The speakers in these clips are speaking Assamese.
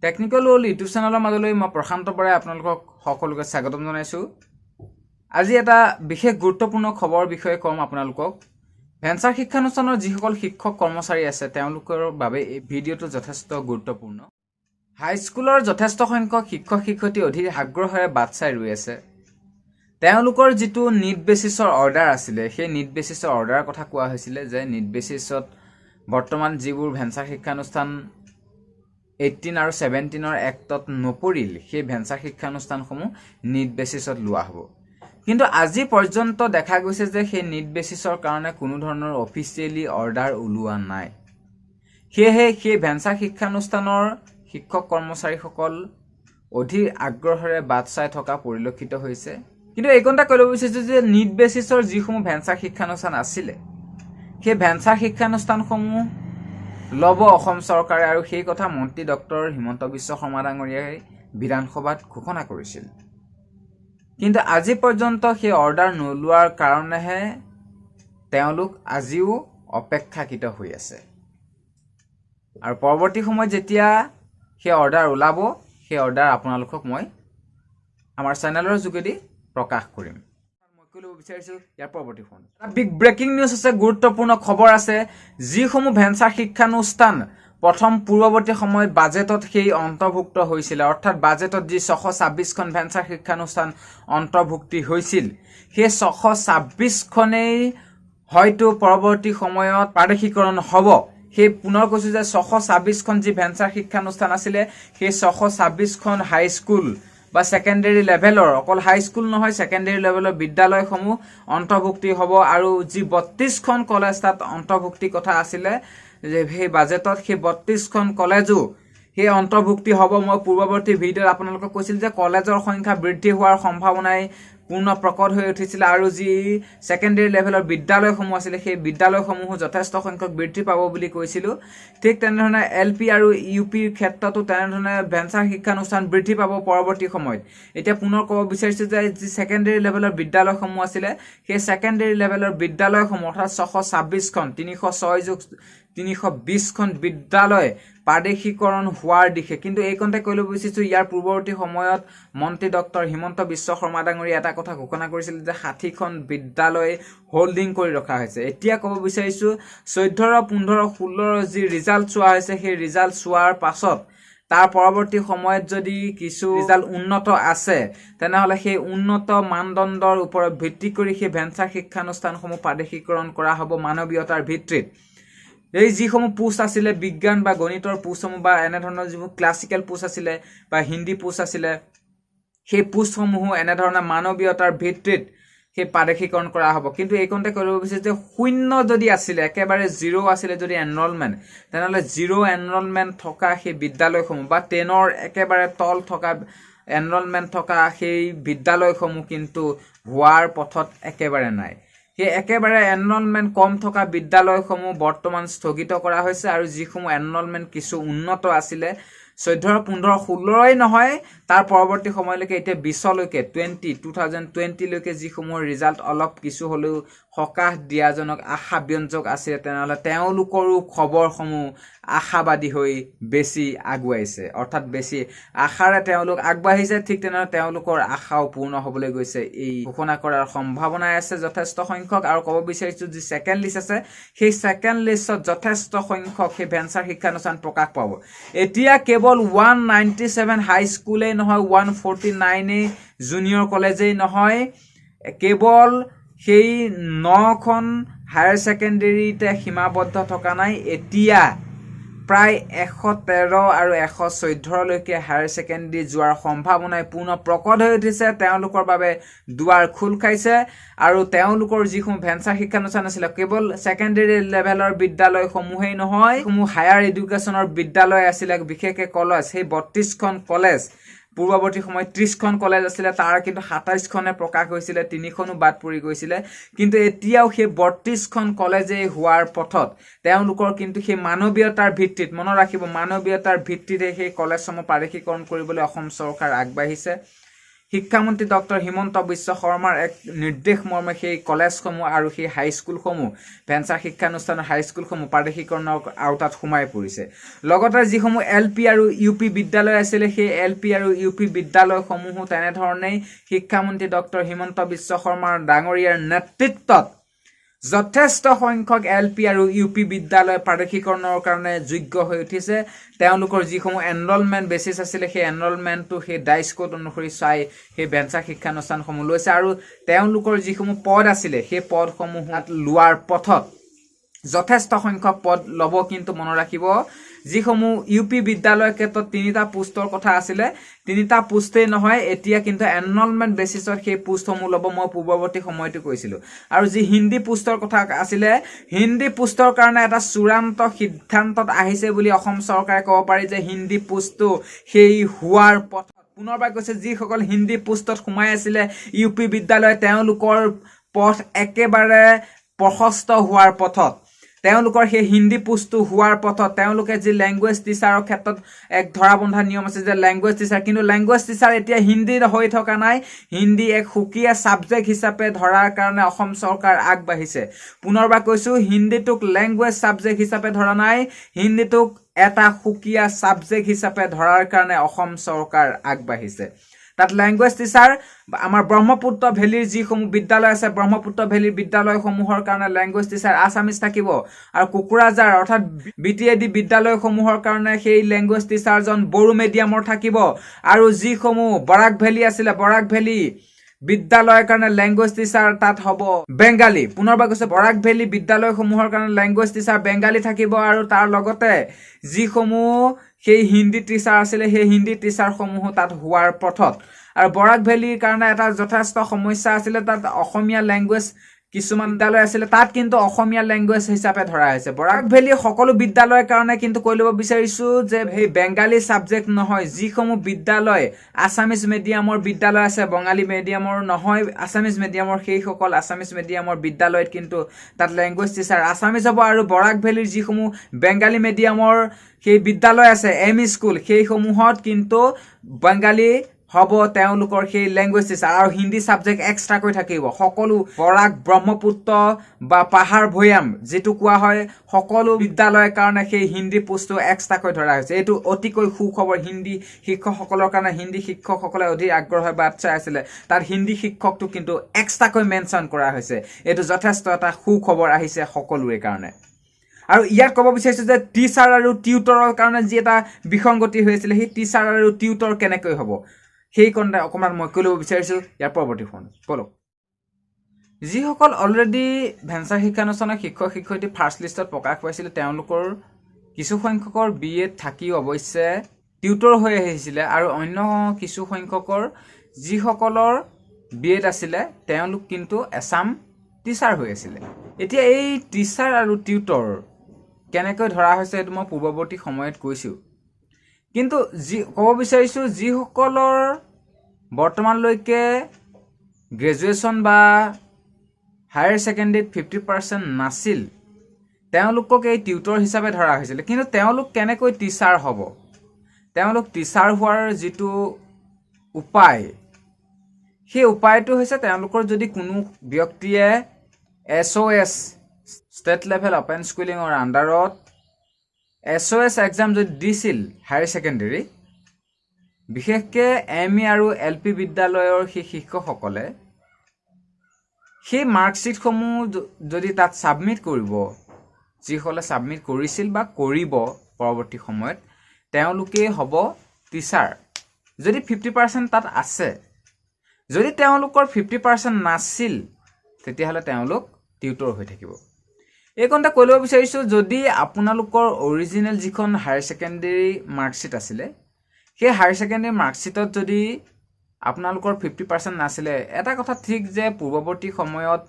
টেকনিক্যাল ৱৰ্ল্ড ইউটিউব চেনেলৰ মাজলৈ মই প্ৰশান্ত বৰাই আপোনালোকক সকলোকে স্বাগতম জনাইছোঁ। আজি এটা বিশেষ গুৰুত্বপূৰ্ণ খবৰ বিষয়ে ক'ম আপোনালোকক। ভেঞ্চাৰ শিক্ষানুষ্ঠানৰ যিসকল শিক্ষক কৰ্মচাৰী আছে তেওঁলোকৰ বাবে এই ভিডিঅ'টো যথেষ্ট গুৰুত্বপূৰ্ণ। হাইস্কুলৰ যথেষ্ট সংখ্যক শিক্ষক শিক্ষয়িত্ৰী অধীৰ আগ্ৰহেৰে বাট চাই ৰৈ আছে। তেওঁলোকৰ যিটো নিট বেচিছৰ অৰ্ডাৰ আছিলে, সেই নিট বেচিছৰ অৰ্ডাৰৰ কথা কোৱা হৈছিলে যে নিট বেচিছত বৰ্তমান যিবোৰ ভেঞ্চাৰ শিক্ষানুষ্ঠান 18 আৰু 17 এক্টত নপৰিল, সেই ভেঞ্চাৰ শিক্ষানুষ্ঠানসমূহ নিট বেচিছত লোৱা হ'ব। কিন্তু আজি পৰ্যন্ত দেখা গৈছে যে সেই নিট বেচিছৰ কাৰণে কোনো ধৰণৰ অফিচিয়েলি অৰ্ডাৰ ওলোৱা নাই। সেয়েহে সেই ভেঞ্চাৰ শিক্ষানুষ্ঠানৰ শিক্ষক কৰ্মচাৰীসকল অধীৰ আগ্ৰহেৰে বাট চাই থকা পৰিলক্ষিত হৈছে। কিন্তু এইকণতে ক'ব বিচাৰিছোঁ যে নিট বেচিছৰ যিসমূহ ভেঞ্চাৰ শিক্ষানুষ্ঠান আছিলে, সেই ভেঞ্চাৰ শিক্ষানুষ্ঠানসমূহ ল'ব অসম চৰকাৰে, আৰু সেই কথা মন্ত্ৰী ডক্টৰ হিমন্ত বিশ্ব শৰ্মা ডাঙৰীয়াই বিধানসভাত ঘোষণা কৰিছিল। কিন্তু আজি পৰ্যন্ত সেই অৰ্ডাৰ নোলোৱাৰ কাৰণেহে তেওঁলোক আজিও অপেক্ষাকৃত হৈ আছে। আৰু পৰৱৰ্তী সময়ত যেতিয়া সেই অৰ্ডাৰ ওলাব, সেই অৰ্ডাৰ আপোনালোকক মই আমাৰ চেনেলৰ যোগেদি প্ৰকাশ কৰিম। মই ক'ব বিচাৰিছোঁ ইয়াৰ পৰৱৰ্তী ফোন এটা বিগ ব্ৰেকিং নিউজ আছে, গুৰুত্বপূৰ্ণ খবৰ আছে। যিসমূহ ভেঞ্চাৰ শিক্ষানুষ্ঠান প্ৰথম পূৰ্বৱৰ্তী সময়ত বাজেটত সেই অন্তৰ্ভুক্ত হৈছিলে, অৰ্থাৎ বাজেটত যি 626খন ভেঞ্চাৰ শিক্ষানুষ্ঠান অন্তৰ্ভুক্তি হৈছিল, সেই 626খনেই হয়তো পৰৱৰ্তী সময়ত প্ৰাদেশিকৰণ হ'ব। সেই পুনৰ কৈছোঁ যে 626খন যি ভেঞ্চাৰ শিক্ষানুষ্ঠান আছিলে, সেই 626খন হাইস্কুল বা ছেকেণ্ডেৰী লেভেলৰ, অকল হাইস্কুল নহয়, ছেকেণ্ডেৰী লেভেলৰ বিদ্যালয়সমূহ অন্তৰ্ভুক্তি হ'ব। আৰু যি 32খন কলেজ তাত অন্তৰ্ভুক্তি কথা আছিলে যে সেই বাজেটত, সেই 32খন কলেজো সেই অন্তৰ্ভুক্তি হ'ব। মই পূৰ্বৱৰ্তী ভিডিঅ'ত আপোনালোকক কৈছিল যে কলেজৰ সংখ্যা বৃদ্ধি হোৱাৰ সম্ভাৱনাই পূৰ্ণ প্ৰকট হৈ উঠিছিলে, আৰু যি ছেকেণ্ডেৰী লেভেলৰ বিদ্যালয়সমূহ আছিলে, সেই বিদ্যালয়সমূহো যথেষ্ট সংখ্যক বৃদ্ধি পাব বুলি কৈছিলোঁ। ঠিক তেনেধৰণে LP আৰু UPৰ ক্ষেত্ৰতো তেনেধৰণে ভেঞ্চাৰ শিক্ষানুষ্ঠান বৃদ্ধি পাব পৰৱৰ্তী সময়ত। এতিয়া পুনৰ ক'ব বিচাৰিছোঁ যে যি ছেকেণ্ডেৰী লেভেলৰ বিদ্যালয়সমূহ আছিলে, সেই ছেকেণ্ডেৰী লেভেলৰ বিদ্যালয়সমূহ অৰ্থাৎ 626খন, 306+320খন বিদ্যালয় প্ৰাদেশিকৰণ হোৱাৰ দিশে। কিন্তু এইকণতে কৈ ল'ব বিচাৰিছোঁ, ইয়াৰ পূৰ্বৱৰ্তী সময়ত মন্ত্ৰী ডক্টৰ হিমন্ত বিশ্ব শৰ্মা ডাঙৰীয়াই এটা কথা ঘোষণা কৰিছিল যে 60খন বিদ্যালয় হোল্ডিং কৰি ৰখা হৈছে। এতিয়া ক'ব বিচাৰিছোঁ 14, 15, 16 যি ৰিজাল্ট চোৱা হৈছে, সেই ৰিজাল্ট চোৱাৰ পাছত তাৰ পৰৱৰ্তী সময়ত যদি কিছু ৰিজাল্ট উন্নত আছে, তেনেহ'লে সেই উন্নত মানদণ্ডৰ ওপৰত ভিত্তি কৰি সেই ভেঞ্চাৰ শিক্ষানুষ্ঠানসমূহ প্ৰাদেশিকৰণ কৰা হ'ব মানৱীয়তাৰ ভিত্তিত। এই যিসমূহ পোষ্ট আছিলে, বিজ্ঞান বা গণিতৰ পোষ্টসমূহ বা এনেধৰণৰ যিবোৰ ক্লাছিকেল পোষ্ট আছিলে বা হিন্দী পোষ্ট আছিলে, সেই পোষ্টসমূহো এনেধৰণৰ মানৱীয়তাৰ ভিত্তিত সেই প্ৰাদেশিকৰণ কৰা হ'ব। কিন্তু এইকণতে কৰিব বিচাৰিছোঁ যে 0 যদি আছিলে, একেবাৰে 0 আছিলে যদি এনৰলমেণ্ট, তেনেহ'লে 0 এনৰলমেণ্ট থকা সেই বিদ্যালয়সমূহ বা 10ৰ একেবাৰে তল থকা এনৰলমেণ্ট থকা সেই বিদ্যালয়সমূহ কিন্তু হোৱাৰ পথত একেবাৰে নাই। সেই একেবাৰে এনৰলমেণ্ট কম থকা বিদ্যালয়সমূহ বৰ্তমান স্থগিত কৰা হৈছে, আৰু যিসমূহ এনৰলমেণ্ট কিছু উন্নত আছিলে, 14, 15, 16ই নহয়, তাৰ পৰৱৰ্তী সময়লৈকে এতিয়া 20লৈকে 2020লৈকে যিসমূহৰ ৰিজাল্ট অলপ কিছু হ'লেও সকাহ দিয়াজনক, আশাব্যঞ্জক আছিলে, তেনেহ'লে তেওঁলোকৰো খবৰসমূহ আশাবাদী হৈ বেছি আগুৱাইছে, অৰ্থাৎ বেছি আশাৰে তেওঁলোক আগবাঢ়িছে। ঠিক তেনেদৰে তেওঁলোকৰ আশাও পূৰ্ণ হ'বলৈ গৈছে। এই ঘোষণা কৰাৰ সম্ভাৱনাই আছে যথেষ্ট সংখ্যক। আৰু ক'ব বিচাৰিছোঁ যি ছেকেণ্ড লিষ্ট আছে, সেই ছেকেণ্ড লিষ্টত যথেষ্ট সংখ্যক সেই ভেঞ্চাৰ শিক্ষানুষ্ঠান প্ৰকাশ পাব। এতিয়া কেৱল 197 হাইস্কুলেই নহয়, 149 জুনিয়ৰ কলেজেই নহয়, কেৱল সেই 9খন হায়াৰ ছেকেণ্ডেৰীতে সীমাবদ্ধ থকা নাই। এতিয়া প্ৰায় 113 আৰু 114লৈকে হায়াৰ ছেকেণ্ডেৰী যোৱাৰ সম্ভাৱনাই পূৰ্ণ প্ৰকট হৈ উঠিছে। তেওঁলোকৰ বাবে দুৱাৰ খোল খাইছে, আৰু তেওঁলোকৰ যিসমূহ ভেঞ্চাৰ শিক্ষানুষ্ঠান আছিলে, কেৱল ছেকেণ্ডেৰী লেভেলৰ বিদ্যালয়সমূহেই নহয়, যিসমূহ হায়াৰ এডুকেশ্যনৰ বিদ্যালয় আছিলে, বিশেষকৈ কলেজ, সেই 32খন কলেজ, পূৰ্বৱৰ্তী সময়ত 30খন কলেজ আছিলে, তাৰ কিন্তু 27খনে প্ৰকাশ হৈছিলে, 3খনো বাদ পৰি গৈছিলে। কিন্তু এতিয়াও সেই 32খন কলেজেই হোৱাৰ পথত। তেওঁলোকৰ কিন্তু সেই মানৱীয়তাৰ ভিত্তিত, মনত ৰাখিব, মানৱীয়তাৰ ভিত্তিতে সেই কলেজসমূহ প্ৰাদেশিকৰণ কৰিবলৈ অসম চৰকাৰ আগবাঢ়িছে। শিক্ষামন্ত্ৰী ডক্টৰ হিমন্ত বিশ্ব শৰ্মাৰ এক নিৰ্দেশ মৰ্মে সেই কলেজসমূহ আৰু সেই হাইস্কুলসমূহ ভেঞ্চাৰ শিক্ষানুষ্ঠানৰ হাইস্কুলসমূহ প্ৰাদেশিকৰণৰ আওতাত সোমাই পৰিছে। লগতে যিসমূহ LP আৰু UP বিদ্যালয় আছিলে সেই LP আৰু UP বিদ্যালয়সমূহো তেনেধৰণেই শিক্ষামন্ত্ৰী ডক্টৰ হিমন্ত বিশ্ব শৰ্মাৰ ডাঙৰীয়াৰ নেতৃত্বত যথেষ্ট সংখ্যক LP আৰু UP বিদ্যালয় প্ৰাদেশিকৰণৰ কাৰণে যোগ্য হৈ উঠিছে। তেওঁলোকৰ যিসমূহ এনৰলমেণ্ট বেচিছ আছিলে সেই এনৰলমেণ্টটো সেই ডাইচ কোড অনুসৰি চাই সেই ভেঞ্চাৰ শিক্ষানুষ্ঠানসমূহ লৈছে আৰু তেওঁলোকৰ যিসমূহ পদ আছিলে সেই পদসমূহ লোৱাৰ পথত যথেষ্ট সংখ্যক পদ ল'ব। কিন্তু মনত ৰাখিব যিসমূহ UP বিদ্যালয়ৰ ক্ষেত্ৰত 3টা পোষ্টৰ কথা আছিলে 3টা পোষ্টেই নহয়, এতিয়া কিন্তু এনৰলমেণ্ট বেচিছত সেই পোষ্টসমূহ ল'ব। মই পূৰ্বৱৰ্তী সময়টো কৈছিলোঁ। আৰু যি হিন্দী পোষ্টৰ কথা আছিলে হিন্দী পোষ্টৰ কাৰণে এটা চূড়ান্ত সিদ্ধান্তত আহিছে বুলি অসম চৰকাৰে ক'ব পাৰি যে হিন্দী পোষ্টটো সেই হোৱাৰ পথত। পুনৰবাৰ কৈছে যিসকল হিন্দী পোষ্টত সোমাই আছিলে UP বিদ্যালয় তেওঁলোকৰ পথ একেবাৰে প্ৰশস্ত হোৱাৰ পথত। তেওঁলোকৰ সেই হিন্দী পোষ্টটো হোৱাৰ পথত তেওঁলোকে যি লেংগুৱেজ টিচাৰৰ ক্ষেত্ৰত এক ধৰা বন্ধা নিয়ম আছে যে লেংগুৱেজ টিচাৰ, কিন্তু লেংগুৱেজ টিচাৰ এতিয়া হিন্দী হৈ থকা নাই। হিন্দী এক সুকীয়া ছাবজেক্ট হিচাপে ধৰাৰ কাৰণে অসম চৰকাৰ আগবাঢ়িছে। পুনৰবাৰ কৈছোঁ হিন্দীটোক লেংগুৱেজ ছাবজেক্ট হিচাপে ধৰা নাই, হিন্দীটোক এটা সুকীয়া ছাবজেক্ট হিচাপে ধৰাৰ কাৰণে অসম চৰকাৰ আগবাঢ়িছে। তাত লেংগুৱেজ টিচাৰ আমাৰ ব্ৰহ্মপুত্ৰ ভেলীৰ যিসমূহ বিদ্যালয় আছে ব্ৰহ্মপুত্ৰ ভেলীৰ বিদ্যালয়সমূহৰ কাৰণে লেংগুৱেজ টিচাৰ আছামিজ থাকিব আৰু কোকৰাঝাৰ অৰ্থাৎ BTAD বিদ্যালয়সমূহৰ কাৰণে সেই লেংগুৱেজ টিচাৰজন বড়ো মিডিয়ামৰ থাকিব আৰু যিসমূহ বৰাক ভেলী আছিলে বৰাক ভেলী বিদ্যালয়ৰ কাৰণে লেংগুৱেজ টিচাৰ তাত হ'ব বেংগালী। পুনৰবাৰ কৈছে বৰাক ভেলী বিদ্যালয়সমূহৰ কাৰণে লেংগুৱেজ টিচাৰ বেংগালী থাকিব আৰু তাৰ লগতে যিসমূহ সেই হিন্দী টিচাৰ আছিলে সেই হিন্দী টিচাৰসমূহো তাত হোৱাৰ পথত। আৰু বৰাক ভেলীৰ কাৰণে এটা যথেষ্ট সমস্যা আছিলে, তাত অসমীয়া লেংগুৱেজ কিছুমান বিদ্যালয় আছিলে তাত কিন্তু অসমীয়া লেংগুৱেজ হিচাপে ধৰা হৈছে। বৰাক ভেলীৰ সকলো বিদ্যালয়ৰ কাৰণে কিন্তু কৈ ল'ব বিচাৰিছোঁ যে সেই বেংগালী ছাবজেক্ট নহয়, যিসমূহ বিদ্যালয় আছামিজ মিডিয়ামৰ বিদ্যালয় আছে বঙালী মিডিয়ামৰ নহয় আছামিজ মিডিয়ামৰ সেইসকল আছামিজ মিডিয়ামৰ বিদ্যালয়ত কিন্তু তাত লেংগুৱেজ টিচাৰ আছামিজ হ'ব। আৰু বৰাক ভেলীৰ যিসমূহ বেংগালী মিডিয়ামৰ সেই বিদ্যালয় আছে ME স্কুল সেইসমূহত কিন্তু বেংগালী হ'ব তেওঁলোকৰ সেই লেংগুৱেজ টিচাৰ আৰু হিন্দী ছাবজেক্ট এক্সট্ৰাকৈ থাকিব। সকলো বৰাক ব্ৰহ্মপুত্ৰ বা পাহাৰ ভৈয়াম যিটো কোৱা হয় সকলো বিদ্যালয়ৰ কাৰণে সেই হিন্দী পোষ্টটো এক্সট্ৰাকৈ ধৰা হৈছে। এইটো অতিকৈ সুখবৰ হিন্দী শিক্ষকসকলৰ কাৰণে। হিন্দী শিক্ষকসকলে অধিক আগ্ৰহেৰে বাট চাই আছিলে, তাত হিন্দী শিক্ষকটো কিন্তু এক্সট্ৰাকৈ মেনশ্যন কৰা হৈছে। এইটো যথেষ্ট এটা সুখবৰ আহিছে সকলোৰে কাৰণে। আৰু ইয়াত ক'ব বিচাৰিছোঁ যে টিচাৰ আৰু টিউটৰৰ কাৰণে যি এটা বিসংগতি হৈ আছিলে সেই টিচাৰ আৰু টিউটৰ কেনেকৈ হ'ব সেই কণতে অকণমান মই কৈ ল'ব বিচাৰিছোঁ ইয়াৰ পৰৱৰ্তী ফোন বলক। যিসকল অলৰেডি ভেঞ্চাৰ শিক্ষানুষ্ঠানৰ শিক্ষক শিক্ষয়িত্ৰী ফাৰ্ষ্ট লিষ্টত প্ৰকাশ পাইছিলে তেওঁলোকৰ কিছু সংখ্যকৰ BA থাকিও অৱশ্যে টিউটৰ হৈ আহিছিলে আৰু অন্য কিছু সংখ্যকৰ যিসকলৰ BA আছিলে তেওঁলোক কিন্তু এছাম টিচাৰ হৈ আছিলে। এতিয়া এই টিচাৰ আৰু টিউটৰ কেনেকৈ ধৰা হৈছে এইটো মই পূৰ্বৱৰ্তী সময়ত কৈছোঁ, কিন্তু ক'ব বিচাৰিছোঁ যিসকলৰ বৰ্তমানলৈকে গ্ৰেজুৱেশ্যন বা হায়াৰ ছেকেণ্ডেৰীত 50% নাছিল তেওঁলোকক এই টিউটৰ হিচাপে ধৰা হৈছিলে। কিন্তু তেওঁলোক কেনেকৈ টিচাৰ হ'ব, তেওঁলোক টিচাৰ হোৱাৰ যিটো উপায় সেই উপায়টো হৈছে তেওঁলোকৰ যদি কোনো ব্যক্তিয়ে SOS ষ্টেট লেভেল অপেন স্কুলিঙৰ আণ্ডাৰত SOS এক্সাম যদি দিছিল হায়াৰ ছেকেণ্ডেৰী বিশেষকৈ ME আৰু LP বিদ্যালয়ৰ সেই শিক্ষকসকলে সেই মাৰ্কশ্বিটসমূহ যদি তাত ছাবমিট কৰিব, যিসকলে ছাবমিট কৰিছিল বা কৰিব পৰৱৰ্তী সময়ত তেওঁলোকেই হ'ব টিচাৰ যদি 50% তাত আছে। যদি তেওঁলোকৰ 50% নাছিল তেতিয়াহ'লে তেওঁলোক টিউটৰ হৈ থাকিব। এই কণতে কৈ ল'ব বিচাৰিছোঁ যদি আপোনালোকৰ অৰিজিনেল যিখন হায়াৰ ছেকেণ্ডেৰী মাৰ্কশ্বিট আছিলে সেই হায়াৰ ছেকেণ্ডেৰী মাৰ্কশ্বিটত যদি আপোনালোকৰ 50% নাছিলে, এটা কথা ঠিক যে পূৰ্বৱৰ্তী সময়ত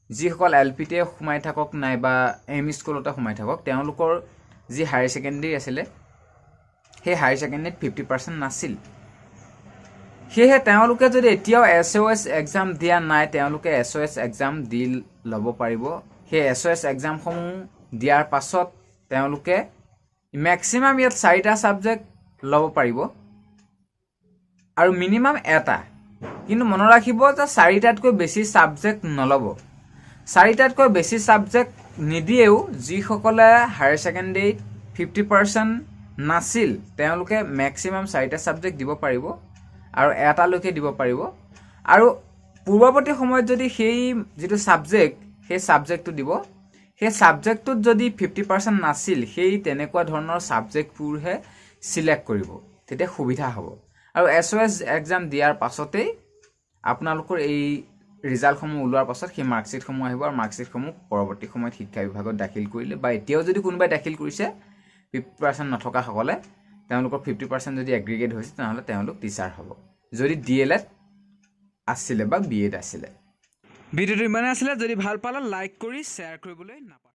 যিসকল LPতে সোমাই থাকক নাইবা ME স্কুলতে সোমাই থাকক তেওঁলোকৰ যি হায়াৰ ছেকেণ্ডেৰী আছিলে সেই হায়াৰ ছেকেণ্ডেৰীত 50% নাছিল। সেয়েহে তেওঁলোকে যদি এতিয়াও SOS এক্সাম দিয়া নাই তেওঁলোকে SOS এক্সাম দি ল'ব পাৰিব। সেই SOS এক্সামসমূহ দিয়াৰ পাছত তেওঁলোকে মেক্সিমাম ইয়াত 4টা ছাবজেক্ট ল'ব পাৰিব আৰু মিনিমাম এটা কিন্তু মনত ৰাখিব যে 4টাতকৈ বেছি ছাবজেক্ট নল'ব। 4টাতকৈ বেছি ছাবজেক্ট নিদিয়েও যিসকলে হায়াৰ ছেকেণ্ডেৰীত 50% নাছিল তেওঁলোকে মেক্সিমাম 4টা ছাবজেক্ট দিব পাৰিব আৰু এটালৈকে দিব পাৰিব। আৰু পূৰ্বৱৰ্তী সময়ত যদি সেই যিটো ছাবজেক্ট সেই ছাবজেক্টটো দিব, সেই ছাবজেক্টটোত যদি 50% নাছিল সেই তেনেকুৱা ধৰণৰ ছাবজেক্টবোৰহে চিলেক্ট কৰিব, তেতিয়া সুবিধা হ'ব। আৰু SOS এক্সাম দিয়াৰ পাছতেই আপোনালোকৰ এই ৰিজাল্টসমূহ ওলোৱাৰ পাছত সেই মাৰ্কশ্বিটসমূহ আহিব আৰু মাৰ্কশ্বিটসমূহ পৰৱৰ্তী সময়ত শিক্ষা বিভাগত দাখিল কৰিলে বা এতিয়াও যদি কোনোবাই দাখিল কৰিছে 50% নথকাসকলে তেওঁলোকৰ 50% যদি এগ্ৰিগেট হৈছে তেনেহ'লে তেওঁলোক টিচাৰ হ'ব, যদি DLED আছিলে বা BEd আছিলে। ভিডিঅ'টো ইমানেই আছিলে। যদি ভাল পালে লাইক কৰি শ্বেয়াৰ কৰিবলৈ নাপাহৰিব।